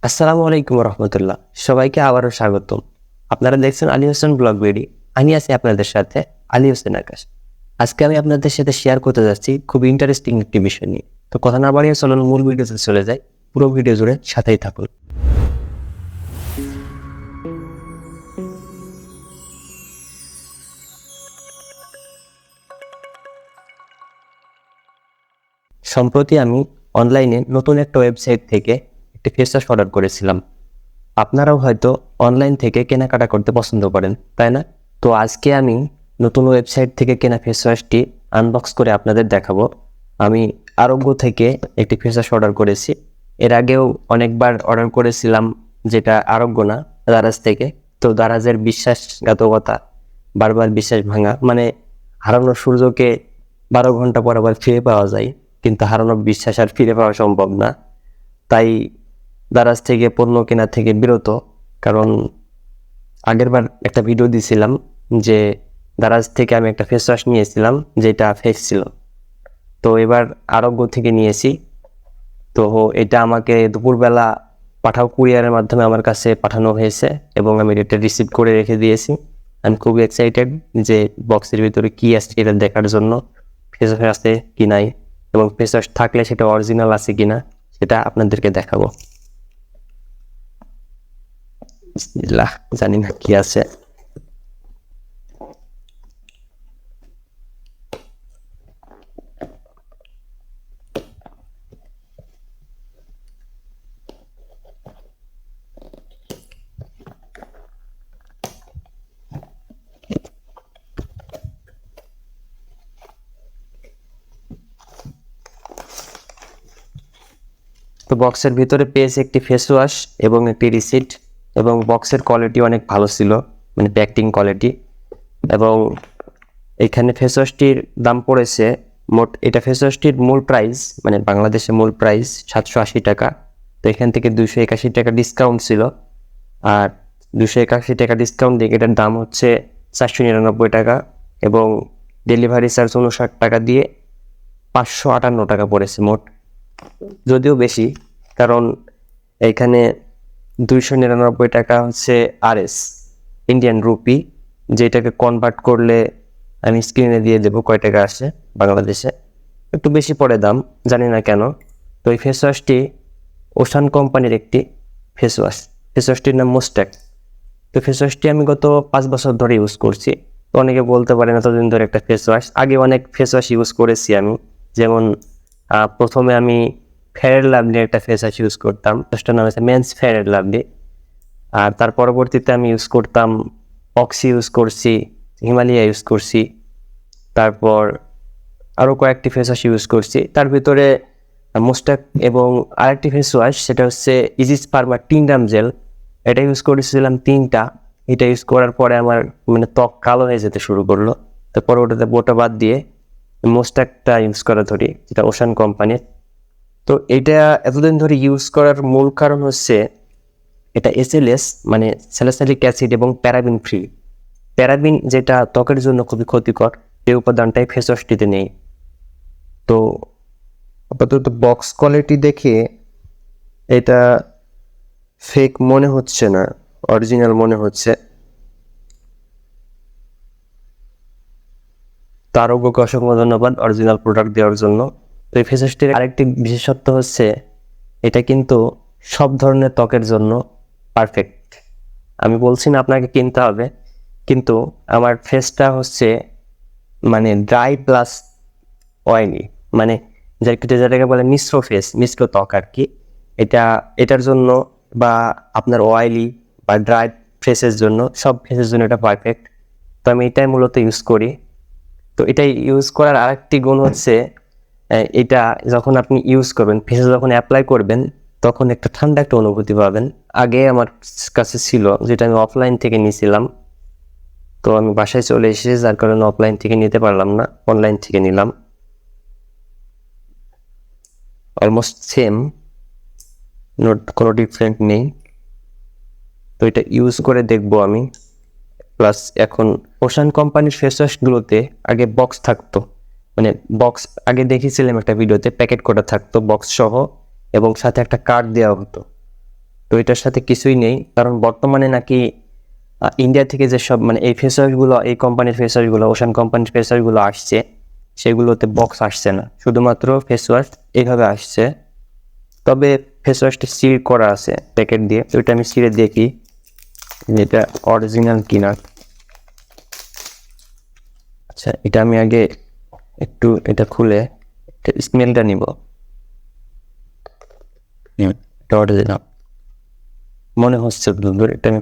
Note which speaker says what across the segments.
Speaker 1: আসসালামু আলাইকুম রহমতুল্লাহ। সবাইকে আবারও স্বাগতম। আপনারা দেখছেন আলী হোসেন ব্লগ ভিডিও। আমি আছি আপনাদের সাথে আলী হোসেন আকাশ। আজকে আমি আপনাদের সাথে শেয়ার করতে যাচ্ছি খুব ইন্টারেস্টিং একটি বিষয় নিয়ে। তো কথা না বাড়িয়ে চলুন মূল ভিডিওতে চলে যাই। পুরো ভিডিও জুড়ে সাথেই থাকুন। সম্প্রতি আমি অনলাইনে নতুন একটা ওয়েবসাইট থেকে একটি ফেস ওয়াশ অর্ডার করেছিলাম। আপনারাও হয়তো অনলাইন থেকে কেনাকাটা করতে পছন্দ করেন, তাই না? তো আজকে আমি নতুন ওয়েবসাইট থেকে কেনা ফেস ওয়াশটি আনবক্স করে আপনাদের দেখাবো। আমি আরোগ্য থেকে একটি ফেস ওয়াশ অর্ডার করেছি। এর আগেও অনেকবার অর্ডার করেছিলাম, যেটা আরোগ্য না, দারাজ থেকে। তো দারাজের বিশ্বাসঘাতকতা, বারবার বিশ্বাস ভাঙা, মানে হারানো সূর্যকে 12 ঘন্টা পর আবার ফিরে পাওয়া যায়, কিন্তু হারানো বিশ্বাস আর ফিরে পাওয়া সম্ভব না। তাই দারাজ থেকে পণ্য কেনা থেকে বিরত। কারণ আগেরবার একটা ভিডিও দিয়েছিলাম যে দারাজ থেকে আমি একটা ফেস ওয়াশ নিয়েছিলাম যেটা ফেক ছিল। তো এবার আরোগ্য থেকে নিয়েছি। তো এটা আমাকে দুপুরবেলা কুরিয়ারের মাধ্যমে আমার কাছে পাঠানো হয়েছে এবং আমি এটা রিসিভ করে রেখে দিয়েছি। আমি খুবই এক্সাইটেড যে বক্সের ভিতরে কি আছে এটা দেখার জন্য, ফেস ওয়াশ আছে কি নাই, এবং ফেস ওয়াশ থাকলে সেটা অরিজিনাল আছে কিনা সেটা আপনাদেরকে দেখাবো। বিসমিল্লাহ, জানি না কি আছে। তো বক্সের ভিতরে পেয়েছি একটি ফেস ওয়াশ এবং একটি রিসিট, এবং বক্সের কোয়ালিটি অনেক ভালো ছিল, মানে প্যাকিং কোয়ালিটি। এবং এখানে ফেস ওয়াশটির দাম পড়েছে মোট, এটা ফেস ওয়াশটির মূল প্রাইস, মানে বাংলাদেশে মূল প্রাইস 780 টাকা। তো এখান থেকে 281 টাকা ডিসকাউন্ট ছিল, আর 281 টাকা ডিসকাউন্ট দিয়ে এটার দাম হচ্ছে 499 টাকা, এবং ডেলিভারি চার্জ 59 টাকা দিয়ে 558 টাকা পড়েছে মোট। যদিও বেশি, কারণ এখানে 299 টাকা হচ্ছে আরএস, ইন্ডিয়ান রুপি, যেটাকে কনভার্ট করলে আমি স্ক্রিনে দিয়ে দেবো কয় টাকা আসে বাংলাদেশে। একটু বেশি পড়ে দাম, জানি না কেন। তো এই ফেস ওয়াশটি ওশান কোম্পানির একটি ফেস ওয়াশ। ফেস ওয়াশটির নাম মুস্ট্যাক। তো ফেস ওয়াশটি আমি গত 5 বছর ধরে ইউজ করছি। তো অনেকে বলতে পারেন এতদিন ধরে একটা ফেস ওয়াশ। আগে অনেক ফেস ওয়াশ ইউজ করেছি আমি, যেমন প্রথমে আমি ফেয়ার লাভলি একটা ফেস ওয়াশ ইউজ করতাম, সেটার নাম হচ্ছে মেন্স ফেয়ার লাভলি। আর তার পরবর্তীতে আমি ইউজ করতাম অক্সি, ইউজ করছি হিমালয়া, ইউজ করছি, তারপর আরও কয়েকটি ফেস ওয়াশ ইউজ করছি। তার ভিতরে মুস্টাক এবং আরেকটি ফেস ওয়াশ, সেটা হচ্ছে ইজিস ফার্মার টিনডাম জেল। এটা ইউজ করেছিলাম 3টা। এটা ইউজ করার পরে আমার মানে ত্বক কালো হয়ে যেতে শুরু করলো। তো পরবর্তীতে বোটা বাদ দিয়ে মুস্টাকটা ইউজ করা ধরি, যেটা ওশান কোম্পানির। তো এটা এতদিন ধরে ইউজ করার মূল কারণ হচ্ছে এটা এসএলএস, মানে স্যালিসাইলিক অ্যাসিড এবং প্যারাবিন ফ্রি। প্যারাবিন যেটা ত্বকের জন্য খুবই ক্ষতিকর, এই উপাদানটাই ফেস ওয়াশটিতে নেই। তো আপাতত বক্স কোয়ালিটি দেখে এটা ফেক মনে হচ্ছে না, অরিজিনাল মনে হচ্ছে। তার অজ্ঞকে অসংখ্য ধন্যবাদ অরিজিনাল প্রোডাক্ট দেওয়ার জন্য। তো এই ফেস ওয়াশটির আরেকটি বিশেষত্ব হচ্ছে এটা কিন্তু সব ধরনের ত্বকের জন্য পারফেক্ট। আমি বলছি না আপনাকে কিনতে হবে, কিন্তু আমার ফেসটা হচ্ছে মানে ড্রাই প্লাস অয়েলি, মানে যেটাকে বলে মিশ্র ফেস, মিশ্র ত্বক আর কি। এটার জন্য, বা আপনার অয়েলি বা ড্রাই ফেসের জন্য, সব ফেসের জন্য এটা পারফেক্ট। তো আমি এটাই মূলত ইউজ করি। তো এটাই ইউজ করার আরেকটি গুণ হচ্ছে এটা যখন আপনি ইউজ করবেন, ফেসে যখন অ্যাপ্লাই করবেন, তখন একটা ঠান্ডা একটা অনুভূতি পাবেন। আগে আমার কাছে ছিল, যেটা আমি অফলাইন থেকে নিয়েছিলাম। তো আমি বাসায় চলে এসেছি, যার কারণে অফলাইন থেকে নিতে পারলাম না, অনলাইন থেকে নিলাম। অলমোস্ট সেম, কোনো ডিফারেন্ট নেই। তো এটা ইউজ করে দেখবো আমি। প্লাস এখন ওশান কোম্পানির ফেস ওয়াশগুলোতে আগে বক্স থাকতো, মানে বক্স আগে দেখেছিলাম একটা ভিডিওতে, প্যাকেট করা থাকতো বক্স সহ, এবং সাথে একটা কার্ড দেওয়া হতো। তো এটার সাথে কিছুই নেই, কারণ বর্তমানে নাকি ইন্ডিয়া থেকে যেসব মানে এই ফেস ওয়াশগুলো, এই কোম্পানির ফেস ওয়াশগুলো, ওশান কোম্পানির ফেস ওয়াশগুলো আসছে, সেগুলোতে বক্স আসছে না, শুধুমাত্র ফেস ওয়াশ এইভাবে আসছে। তবে ফেস ওয়াশটা সিল করা আছে প্যাকেট দিয়ে, তো এটা আমি সিলে দেখি এটা অরিজিনাল কিনা। আচ্ছা, এটা আমি আগে একটু এটা খুলে স্মেলটা নিব। এটা অরিজিনাল মনে হচ্ছে বন্ধুর। এটা আমি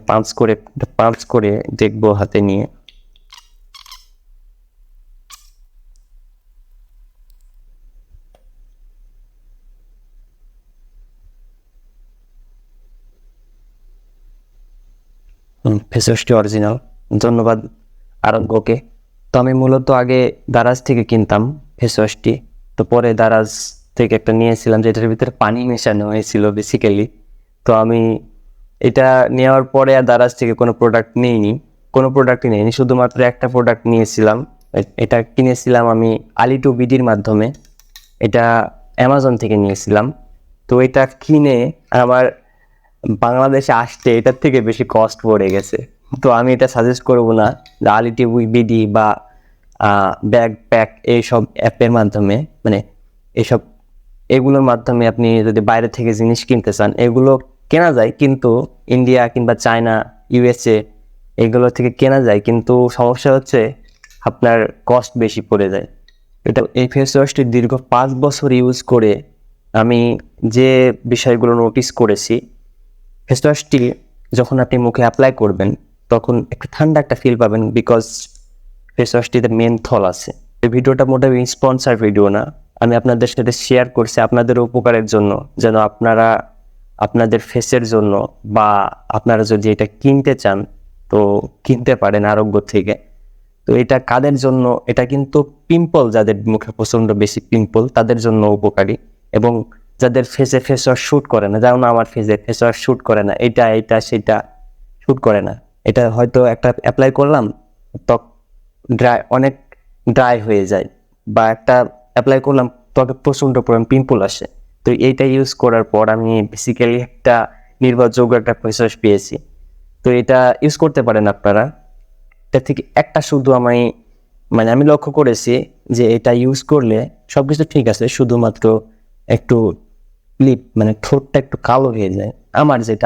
Speaker 1: পাঁচ করে দেখবো হাতে নিয়ে। ফেস ওয়াশটি অরিজিনাল, ধন্যবাদ আরোগ্যকে। তো আমি মূলত আগে দারাজ থেকে কিনতাম ফেস ওয়াশটি, তো পরে দারাজ থেকে একটা নিয়েছিলাম যেটার ভিতরে পানি মেশানো হয়েছিল বেসিক্যালি। তো আমি এটা নেওয়ার পরে আর দারাজ থেকে কোনো প্রোডাক্টই নেইনি, শুধুমাত্র একটা প্রোডাক্ট নিয়েছিলাম। এটা কিনেছিলাম আমি আলি2বিডির মাধ্যমে, এটা অ্যামাজন থেকে নিয়েছিলাম। তো এটা কিনে আমার বাংলাদেশে আসতে এটার থেকে বেশি কস্ট পড়ে গেছে। তো আমি এটা সাজেস্ট করবো না যে আলি2বিডি বা ব্যাগ প্যাক এইসব অ্যাপের মাধ্যমে, মানে এগুলোর মাধ্যমে আপনি যদি বাইরে থেকে জিনিস কিনতে চান, এগুলো কেনা যায় কিন্তু ইন্ডিয়া কিংবা চায়না, ইউএসএ এগুলো থেকে কেনা যায়, কিন্তু সমস্যা হচ্ছে আপনার কস্ট বেশি পড়ে যায়। এই ফেস ওয়াশটি দীর্ঘ 5 বছর ইউজ করে আমি যে বিষয়গুলো নোটিস করেছি, ফেস ওয়াশটি যখন আপনি মুখে অ্যাপ্লাই করবেন তখন একটু ঠান্ডা একটা ফিল পাবেন, বিকজ ফেস ওয়াশটিতে মেনথল আছে। এই ভিডিওটা মোটামুটি স্পন্সর ভিডিও না, আমি আপনাদের সাথে শেয়ার করছি আপনাদের উপকারের জন্য, যেন আপনারা আপনাদের ফেসের জন্য বা আপনারা যদি এটা কিনতে চান তো কিনতে পারেন আরোগ্য থেকে। তো এটা কাদের জন্য? এটা কিন্তু পিম্পল, যাদের মুখে প্রচন্ড বেশি পিম্পল তাদের জন্য উপকারী, এবং যাদের ফেসে ফেস ওয়াশ শ্যুট করে না, যেমন আমার ফেসে ফেস ওয়াশ শ্যুট করে না, এটা সেটা শ্যুট করে না। এটা হয়তো একটা অ্যাপ্লাই করলাম, ত্বক অনেক ড্রাই হয়ে যায়, বা একটা অ্যাপ্লাই করলাম ত্বকে প্রচন্ড পরিমাণ পিম্পল আসে। তো এইটা ইউজ করার পর আমি বেসিক্যালি একটা নির্ভরযোগ্য একটা ফেস ওয়াশ পেয়েছি। তো এটা ইউজ করতে পারেন আপনারা। এটা থেকে একটা শুধু আমি লক্ষ্য করেছি যে এটা ইউজ করলে সবকিছু ঠিক আছে, শুধুমাত্র একটু লিপ মানে ঠোঁটটা একটু কালো হয়ে যায়।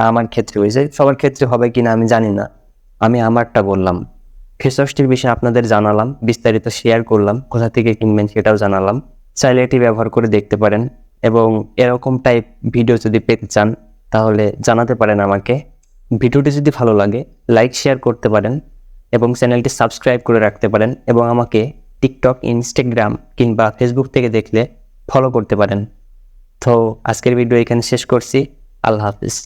Speaker 1: আমার ক্ষেত্রে হয়েছে, সবার ক্ষেত্রে হবে কিনা আমি জানি না, আমি আমারটা বললাম। ফেস ওয়াশটির বিষয়ে আপনাদের জানালাম, বিস্তারিত শেয়ার করলাম, কোথা থেকে কিনবেন সেটাও জানালাম। চাইলে এটি ব্যবহার করে দেখতে পারেন, এবং এরকম টাইপ ভিডিও যদি পেতে চান তাহলে জানাতে পারেন আমাকে। ভিডিওটি যদি ভালো লাগে লাইক শেয়ার করতে পারেন, এবং চ্যানেলটি সাবস্ক্রাইব করে রাখতে পারেন, এবং আমাকে টিকটক, ইনস্টাগ্রাম কিংবা ফেসবুক থেকে দেখলে ফলো করতে পারেন। তো আজকের ভিডিও এখানে শেষ করছি। আল্লাহ হাফিজ।